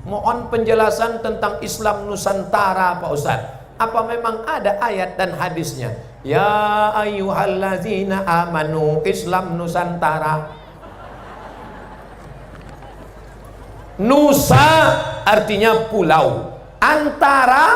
Mohon penjelasan tentang Islam Nusantara Pak Ustadz. Apa memang ada ayat dan hadisnya? Ya ayyuhallazina amanu Islam Nusantara. Nusa artinya pulau, antara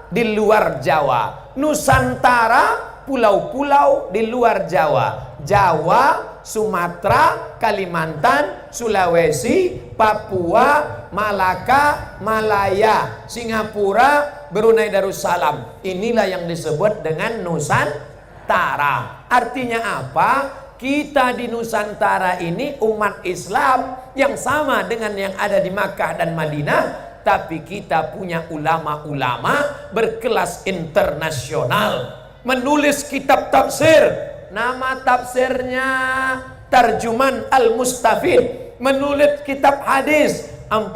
di luar Jawa. Nusantara pulau-pulau di luar Jawa. Jawa, Sumatera, Kalimantan, Sulawesi, Papua, Malaka, Malaya, Singapura, Brunei Darussalam. Inilah yang disebut dengan Nusantara. Artinya apa? Kita di Nusantara ini umat Islam yang sama dengan yang ada di Makkah dan Madinah, tapi kita punya ulama-ulama berkelas internasional menulis kitab tafsir. Nama tafsirnya Tarjuman Al-Mustafid. Menulis kitab hadis 40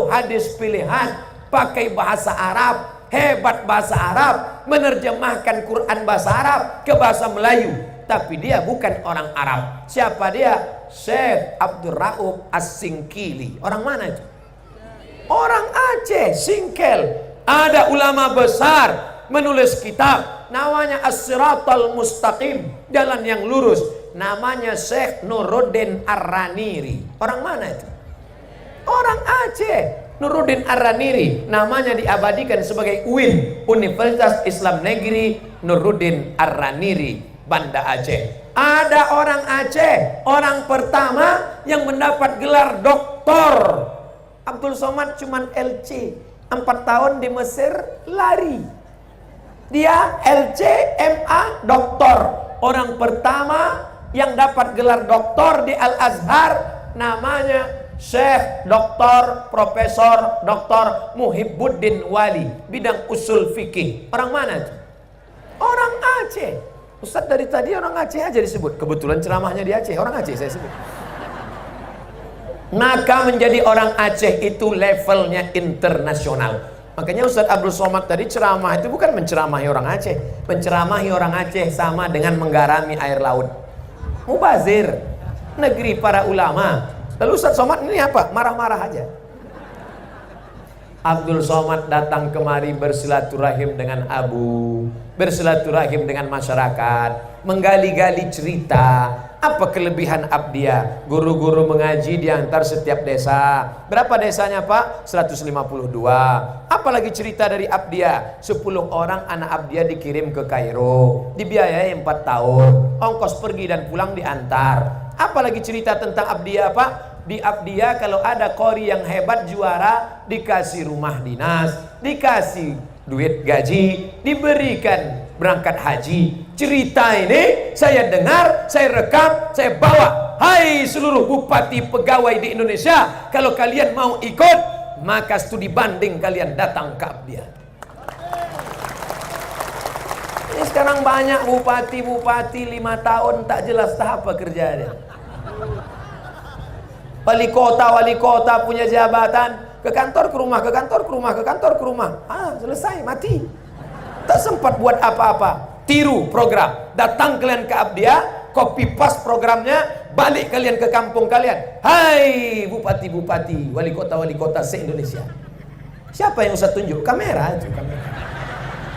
hadis pilihan pakai bahasa Arab, hebat bahasa Arab, menerjemahkan Quran bahasa Arab ke bahasa Melayu. Tapi dia bukan orang Arab. Siapa dia? Syekh Abdul Rauf As-Singkili. Orang mana itu? Orang Aceh, Singkel. Ada ulama besar menulis kitab namanya As-Siratal Mustaqim, jalan yang lurus. Namanya Syekh Nuruddin Ar-Raniri. Orang mana itu? Orang Aceh. Nuruddin Ar-Raniri namanya diabadikan sebagai UIN, Universitas Islam Negeri Nuruddin Ar-Raniri, Banda Aceh. Ada orang Aceh, orang pertama yang mendapat gelar doktor. Abdul Somad cuman LC, 4 tahun di Mesir lari. Dia LC, MA, doktor. Orang pertama yang dapat gelar doktor di Al-Azhar namanya Syekh Dr. Profesor Dr. Muhibbuddin Wali, bidang usul fikih. Orang mana itu? Orang Aceh. Ustadz dari tadi orang Aceh aja disebut. Kebetulan ceramahnya di Aceh, orang Aceh saya sebut. Maka menjadi orang Aceh itu levelnya internasional. Makanya Ustadz Abdul Somad tadi ceramah itu bukan menceramahi orang Aceh. Menceramahi orang Aceh sama dengan menggarami air laut. Mubazir, negeri para ulama. Lalu Ustadz Somad ini apa? Marah-marah aja. Abdul Somad datang kemari bersilaturahim dengan Abu, bersilaturahim dengan masyarakat, menggali-gali cerita. Apa kelebihan Abdiya? Guru-guru mengaji diantar setiap desa. Berapa desanya Pak? 152. Apalagi cerita dari Abdiya? 10 orang anak Abdiya dikirim ke Kairo, dibiayai 4 tahun, ongkos pergi dan pulang diantar. Apalagi cerita tentang Abdiya Pak? Di Abdiya kalau ada qori yang hebat juara, dikasih rumah dinas, dikasih duit gaji, diberikan berangkat haji. Cerita ini saya dengar, saya rekam, saya bawa. Hai seluruh bupati pegawai di Indonesia, kalau kalian mau ikut, maka studi banding kalian datang ke Abdiya. Ini sekarang banyak bupati-bupati 5 tahun tak jelas apa kerjanya. Wali kota punya jabatan, ke kantor ke rumah, ke kantor ke rumah, ke kantor ke rumah. Selesai, mati. Tak sempat buat apa-apa. Tiru program. Datang kalian ke Abdiya, copy paste programnya, balik kalian ke kampung kalian. Hai bupati-bupati, wali kota se-Indonesia. Siapa yang usah tunjuk? Kamera itu, kamera.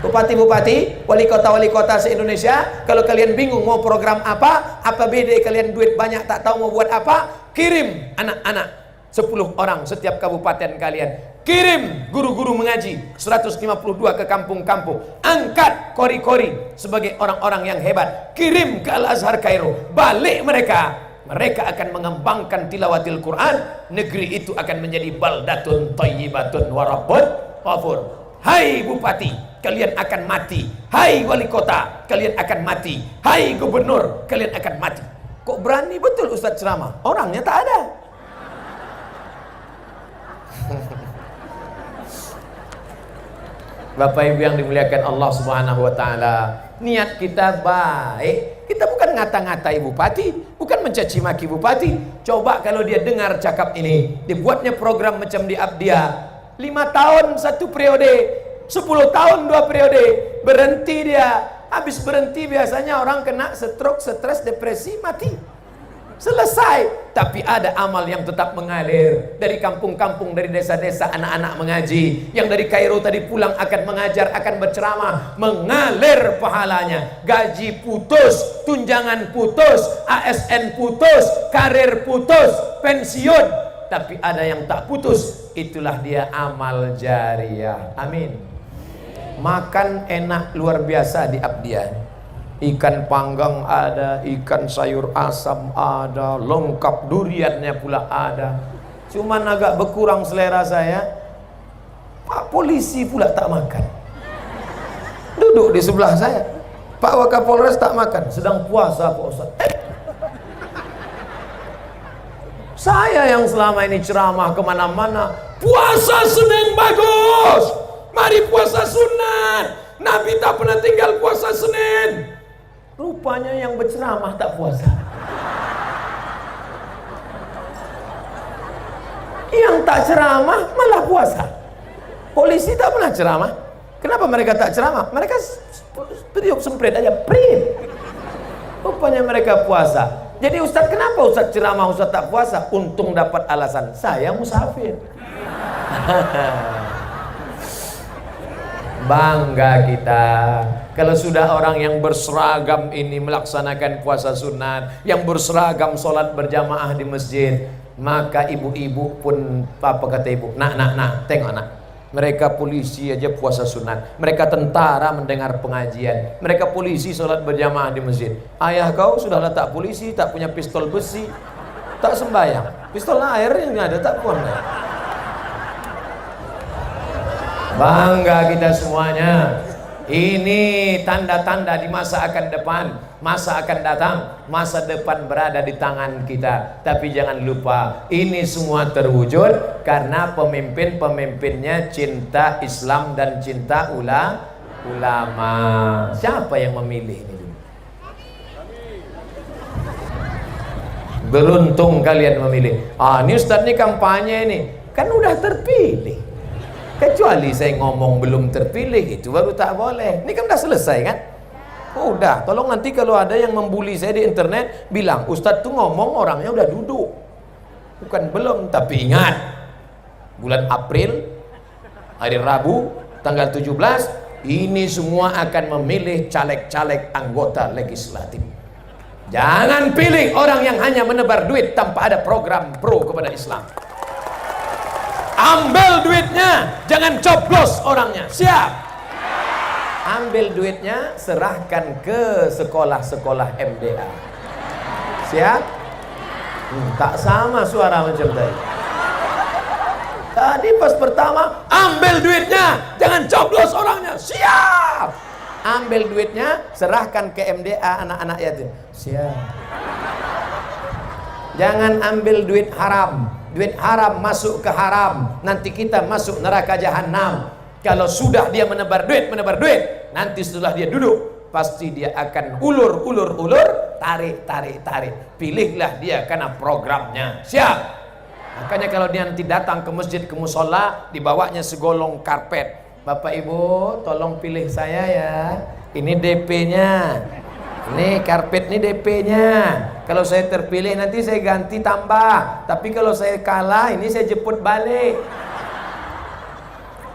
Bupati-bupati, wali kota se-Indonesia, kalau kalian bingung mau program apa beda kalian duit banyak tak tahu mau buat apa, kirim anak-anak 10 orang setiap kabupaten kalian. Kirim guru-guru mengaji 152 ke kampung-kampung. Angkat kori-kori sebagai orang-orang yang hebat. Kirim ke Al-Azhar Kairo. Balik mereka. Mereka akan mengembangkan tilawatil Quran. Negeri itu akan menjadi baldatun thayyibatun wa rabbun ghafur. Hai bupati, kalian akan mati. Hai wali kota, kalian akan mati. Hai gubernur, kalian akan mati. Kok berani betul Ustadz ceramah? Orangnya tak ada. Bapak Ibu yang dimuliakan Allah Subhanahu wa taala, niat kita baik. Kita bukan ngata-ngatai bupati, bukan mencaci maki bupati. Coba kalau dia dengar cakap ini, dibuatnya program macam di Abdiya, 5 tahun 1 periode, 10 tahun 2 periode, berhenti dia. Habis berhenti biasanya orang kena stroke, stres, depresi, mati. selesai. Tapi ada amal yang tetap mengalir dari kampung-kampung, dari desa-desa, anak-anak mengaji. Yang dari Kairo tadi pulang akan mengajar, akan berceramah, mengalir pahalanya. Gaji putus, tunjangan putus, ASN putus, karir putus, pensiun, tapi ada yang tak putus. Itulah dia amal jariah. Amin. Makan enak luar biasa di Abdian. Ikan panggang ada, ikan sayur asam ada, lengkap, duriannya pula ada. Cuman agak berkurang selera saya, Pak polisi pula tak makan. Duduk di sebelah saya, Pak Wakapolres tak makan, sedang puasa Pak Ustaz. Saya yang selama ini ceramah kemana-mana, puasa Senin bagus, mari puasa sunat, Nabi tak pernah tinggal puasa Senin. Rupanya yang berceramah tak puasa. Yang tak ceramah malah puasa. Polisi tak pernah ceramah. Kenapa mereka tak ceramah? Mereka tiup semprit aja, prit. Rupanya mereka puasa. Jadi Ustadz, kenapa Ustadz ceramah, Ustadz tak puasa? Untung dapat alasan, saya musafir. Bangga kita kalau sudah orang yang berseragam ini melaksanakan puasa sunat, yang berseragam sholat berjamaah di masjid. Maka ibu-ibu pun, apa kata ibu, nak, tengok nak, mereka polisi aja puasa sunat, mereka tentara mendengar pengajian, mereka polisi sholat berjamaah di masjid. Ayah kau sudah letak polisi, tak punya pistol besi, tak sembahyang, pistol air yang ada tak pun. Bangga kita semuanya. Ini tanda-tanda di masa akan depan, masa akan datang, masa depan berada di tangan kita. Tapi jangan lupa, ini semua terwujud karena pemimpin-pemimpinnya cinta Islam dan cinta ulama. Siapa yang memilih ini? Beruntung kalian memilih. Ini Ustadz ini kampanye ini, kan udah terpilih. Kecuali saya ngomong belum terpilih, itu baru tak boleh. Ini kan udah selesai kan? Udah, tolong nanti kalau ada yang membuli saya di internet, bilang Ustadz tuh ngomong orangnya udah duduk. Bukan belum, tapi ingat, bulan April, hari Rabu, tanggal 17, ini semua akan memilih caleg-caleg anggota legislatif. Jangan pilih orang yang hanya menebar duit tanpa ada program pro kepada Islam. Ambil duitnya, jangan coblos orangnya. Siap? Ambil duitnya, serahkan ke sekolah-sekolah MDA. Siap? Tak sama suara macam tadi. Tadi pas pertama, ambil duitnya, jangan coblos orangnya. Siap? Ambil duitnya, serahkan ke MDA anak-anak yatim. Siap? Jangan ambil duit haram. Duit haram masuk ke haram, nanti kita masuk neraka jahanam. Kalau sudah dia menebar duit, nanti setelah dia duduk, pasti dia akan ulur, tarik. Pilihlah dia karena programnya. Siap? Makanya kalau dia nanti datang ke masjid, ke musola, dibawanya segolong karpet. Bapak Ibu, tolong pilih saya ya. Ini DP-nya. Ini karpet ini DP-nya. Kalau saya terpilih nanti saya ganti tambah. Tapi kalau saya kalah ini saya jemput balik.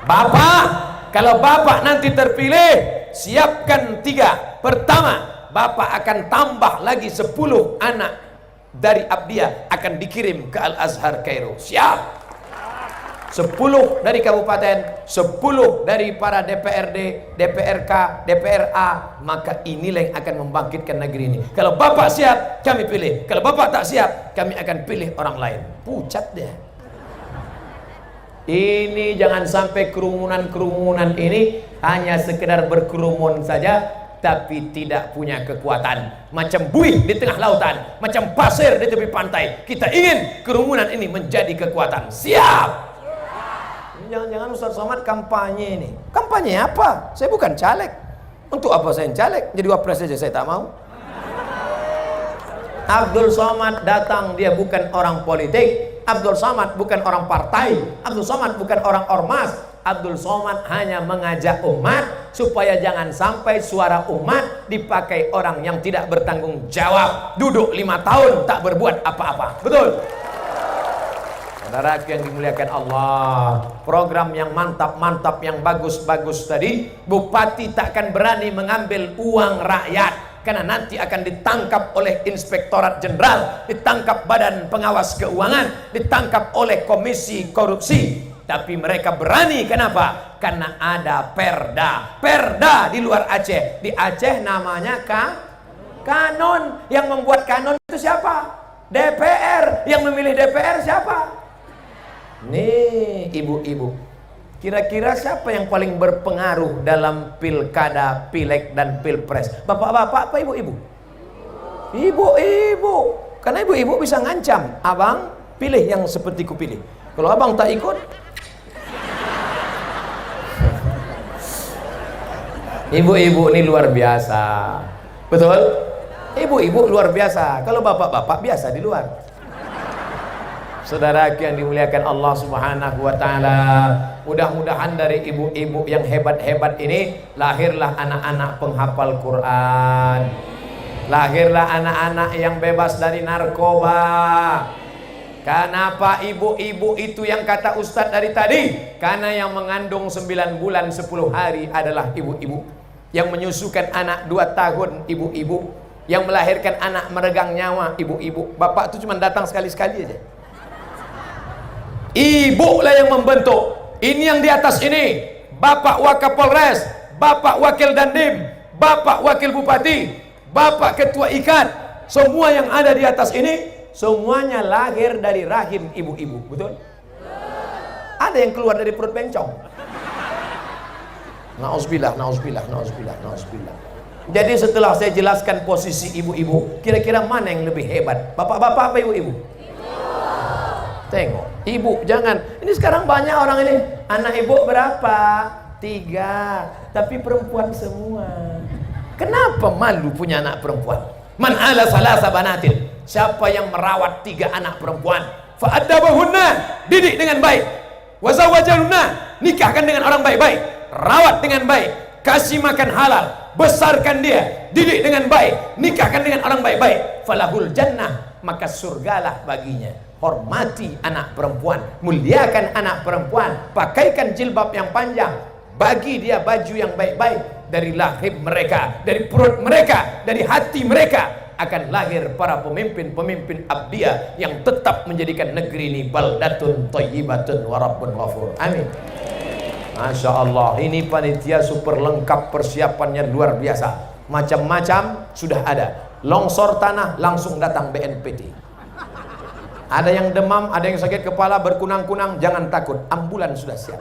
Bapak, kalau Bapak nanti terpilih, siapkan 3. Pertama, Bapak akan tambah lagi 10 anak dari Abdiya akan dikirim ke Al-Azhar Kairo. Siap? 10 dari kabupaten, 10 dari para DPRD, DPRK, DPRA. Maka inilah yang akan membangkitkan negeri ini. Kalau Bapak siap, kami pilih. Kalau Bapak tak siap, kami akan pilih orang lain. Pucat dia. Ini jangan sampai kerumunan-kerumunan ini hanya sekedar berkerumun saja, tapi tidak punya kekuatan. Macam buih di tengah lautan, macam pasir di tepi pantai. Kita ingin kerumunan ini menjadi kekuatan. Siap? Jangan-jangan Ustaz Somad kampanye ini. Kampanye apa? Saya bukan caleg. Untuk apa saya caleg? Jadi wapres saja saya tak mau. Abdul Somad datang, dia bukan orang politik. Abdul Somad bukan orang partai. Abdul Somad bukan orang ormas. Abdul Somad hanya mengajak umat supaya jangan sampai suara umat dipakai orang yang tidak bertanggung jawab, duduk 5 tahun tak berbuat apa-apa. Betul? Saudara yang dimuliakan Allah, program yang mantap-mantap, yang bagus-bagus tadi, bupati takkan berani mengambil uang rakyat, karena nanti akan ditangkap oleh Inspektorat Jenderal, ditangkap Badan Pengawas Keuangan, ditangkap oleh Komisi Korupsi. Tapi mereka berani, kenapa? Karena ada perda di luar Aceh. Di Aceh namanya kanon. Yang membuat kanon itu siapa? DPR. Yang memilih DPR siapa? Nih ibu-ibu, kira-kira siapa yang paling berpengaruh dalam pilkada, pileg, dan pilpres? Bapak-bapak apa ibu-ibu? Ibu-ibu. Karena ibu-ibu bisa ngancam, abang pilih yang seperti ku pilih. Kalau abang tak ikut, ibu-ibu ini luar biasa. Betul? Ibu-ibu luar biasa. Kalau bapak-bapak biasa di luar. Saudara yang dimuliakan Allah Subhanahu wa taala, mudah-mudahan dari ibu-ibu yang hebat-hebat ini lahirlah anak-anak penghafal Quran. Lahirlah anak-anak yang bebas dari narkoba. Kenapa ibu-ibu itu yang kata Ustadz dari tadi? Karena yang mengandung 9 bulan 10 hari adalah ibu-ibu. Yang menyusukan anak 2 tahun ibu-ibu. Yang melahirkan anak meregang nyawa ibu-ibu. Bapak itu cuma datang sekali-sekali aja. Ibu lah yang membentuk. Ini yang di atas ini, Bapak Wakapolres, Bapak Wakil Dandim, Bapak Wakil Bupati, Bapak Ketua IKAD, semua yang ada di atas ini, semuanya lahir dari rahim ibu-ibu. Betul? Ada yang keluar dari perut bencong. Nauzubillah. Jadi setelah saya jelaskan posisi ibu-ibu, kira-kira mana yang lebih hebat? Bapak-bapak apa ibu-ibu? Tengok, ibu jangan. Ini sekarang banyak orang ini, anak ibu berapa? 3, tapi perempuan semua. Kenapa malu punya anak perempuan? Man ala salasa banatin, siapa yang merawat 3 anak perempuan, fa'addabahunna, didik dengan baik, wazawwajalunna, nikahkan dengan orang baik-baik, rawat dengan baik, kasih makan halal, besarkan dia, didik dengan baik, nikahkan dengan orang baik-baik, falahul jannah, maka surgalah baginya. Hormati anak perempuan, muliakan anak perempuan, pakaikan jilbab yang panjang, bagi dia baju yang baik-baik. Dari lahir mereka, dari perut mereka, dari hati mereka akan lahir para pemimpin-pemimpin abdiyah yang tetap menjadikan negeri ini baldatun thayyibatun wa rabbun ghafur. Amin. Masya Allah, ini panitia super lengkap, persiapannya luar biasa, macam-macam sudah ada. Longsor tanah langsung datang BNPT. Ada yang demam, ada yang sakit kepala, berkunang-kunang, jangan takut, ambulan sudah siap.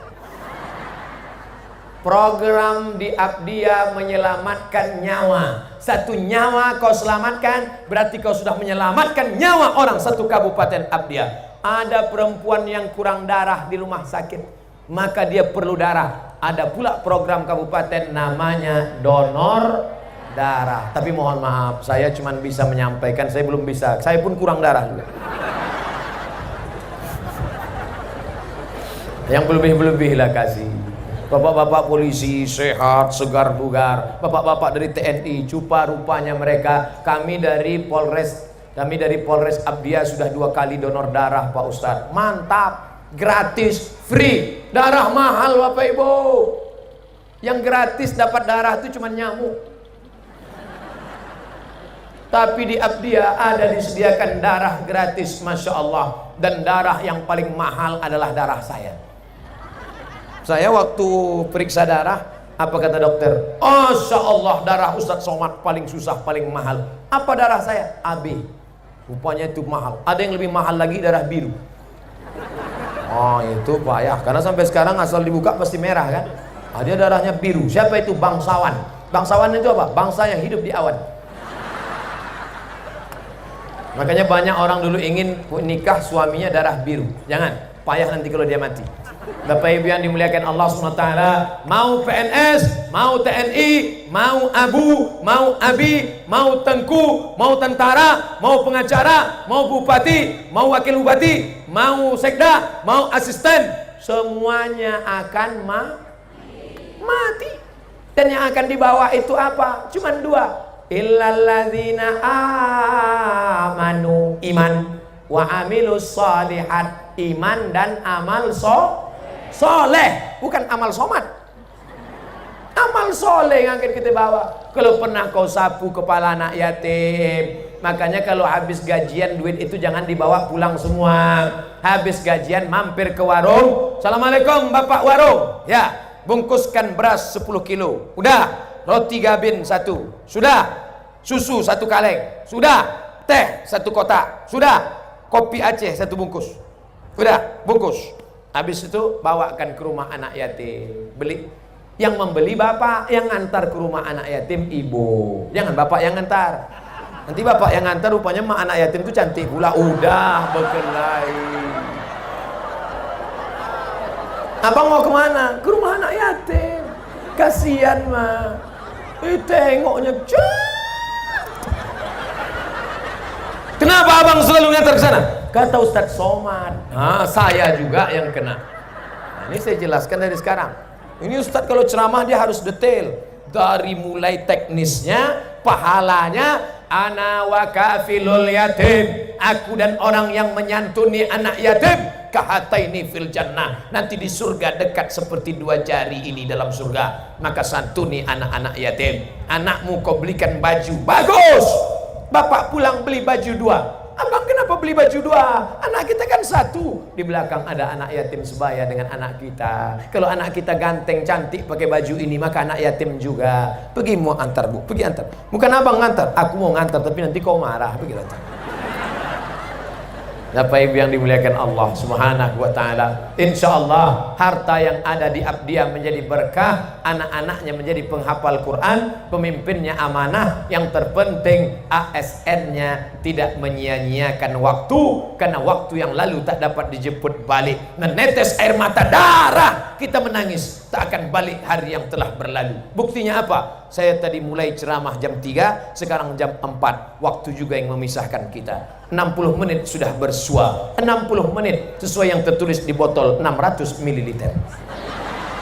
Program di Abdiyah menyelamatkan nyawa. 1 nyawa kau selamatkan, berarti kau sudah menyelamatkan nyawa orang 1 kabupaten Abdiyah. Ada perempuan yang kurang darah di rumah sakit, maka dia perlu darah. Ada pula program kabupaten namanya donor darah. Tapi mohon maaf, saya cuma bisa menyampaikan, saya belum bisa. Saya pun kurang darah juga. Yang berlebih-lebih lah kasih. Bapak-bapak polisi sehat, segar bugar. Bapak-bapak dari TNI, cupa rupanya mereka. Kami dari Polres Abdiyah sudah 2 kali donor darah Pak Ustadz. Mantap, gratis, free. Darah mahal Bapak Ibu. Yang gratis dapat darah itu cuma nyamuk. Tapi di Abdiyah ada disediakan darah gratis, Masya Allah. Dan darah yang paling mahal adalah darah saya. Saya waktu periksa darah, apa kata dokter? Masya Allah, darah Ustadz Somad paling susah, paling mahal. Apa darah saya? AB. Rupanya itu mahal. Ada yang lebih mahal lagi, darah biru. Oh itu payah, karena sampai sekarang asal dibuka pasti merah kan. Dia darahnya biru. Siapa itu? Bangsawan. Bangsawan itu apa? Bangsa yang hidup di awan. Makanya banyak orang dulu ingin nikah suaminya darah biru. Jangan, payah nanti kalau dia mati. Bapak Ibu yang dimuliakan Allah SWT, mau PNS, mau TNI, mau ABU, mau ABI, mau tengku, mau tentara, mau pengacara, mau bupati, mau wakil bupati, mau sekda, mau asisten, semuanya akan mati. Dan yang akan dibawa itu apa? Cuman dua. Illalladzina amanu, iman, wa amilus shalihat, iman dan amal soleh, bukan amal somat. Amal soleh yang akan kita bawa. Kalau pernah kau sapu kepala anak yatim, makanya kalau habis gajian duit itu jangan dibawa pulang semua. Habis gajian mampir ke warung. Assalamualaikum Bapak warung. Ya, bungkuskan beras 10 kilo. Udah. Roti gabin 1. Sudah. Susu 1 kaleng. Sudah. Teh 1 kotak. Sudah. Kopi Aceh 1 bungkus. Udah, bungkus. Habis itu bawakan ke rumah anak yatim. Beli. Yang membeli bapak, yang antar ke rumah anak yatim ibu. Jangan bapak yang antar. Nanti bapak yang antar rupanya mah anak yatim itu cantik pula. Udah berkelahi. Abang mau kemana? Ke rumah anak yatim. Kasihan mah. Tengoknya kenapa abang selalu ngantar ke sana? Kata Ustadz Somad. Nah, saya juga yang kena. Nah, ini saya jelaskan dari sekarang. Ini Ustadz kalau ceramah dia harus detail. Dari mulai teknisnya, pahalanya, ana wa kafilul yatim, aku dan orang yang menyantuni anak yatim, kahataini fil jannah, nanti di surga dekat seperti 2 jari ini dalam surga. Maka santuni anak-anak yatim. Anakmu kau belikan baju bagus, bapak pulang beli baju 2. Abang kenapa beli baju 2? Anak kita kan 1. Di belakang ada anak yatim sebaya dengan anak kita. Kalau anak kita ganteng cantik pakai baju ini, maka anak yatim juga. Pergi mau antar bu, pergi antar. Bukan abang ngantar, aku mau ngantar tapi nanti kau marah. Pergi antar. Bapak Ibu yang dimuliakan Allah Subhanahu wa taala, insyaallah harta yang ada di Abdiah menjadi berkah, anak-anaknya menjadi penghafal Quran, pemimpinnya amanah, yang terpenting ASN-nya tidak menyia-nyiakan waktu, karena waktu yang lalu tak dapat dijemput balik. Menetes air mata darah kita menangis, tak akan balik hari yang telah berlalu. Buktinya apa? Saya tadi mulai ceramah jam 3, sekarang jam 4. Waktu juga yang memisahkan kita. 60 menit sudah bersua. 60 menit sesuai yang tertulis di botol 600 ml.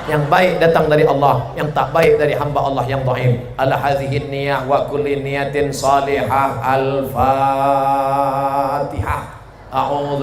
Yang baik datang dari Allah, yang tak baik dari hamba Allah yang dhaif. Ala hadhihi niyah wa kulli niyatin salihah. Al-Fatihah. A'udzu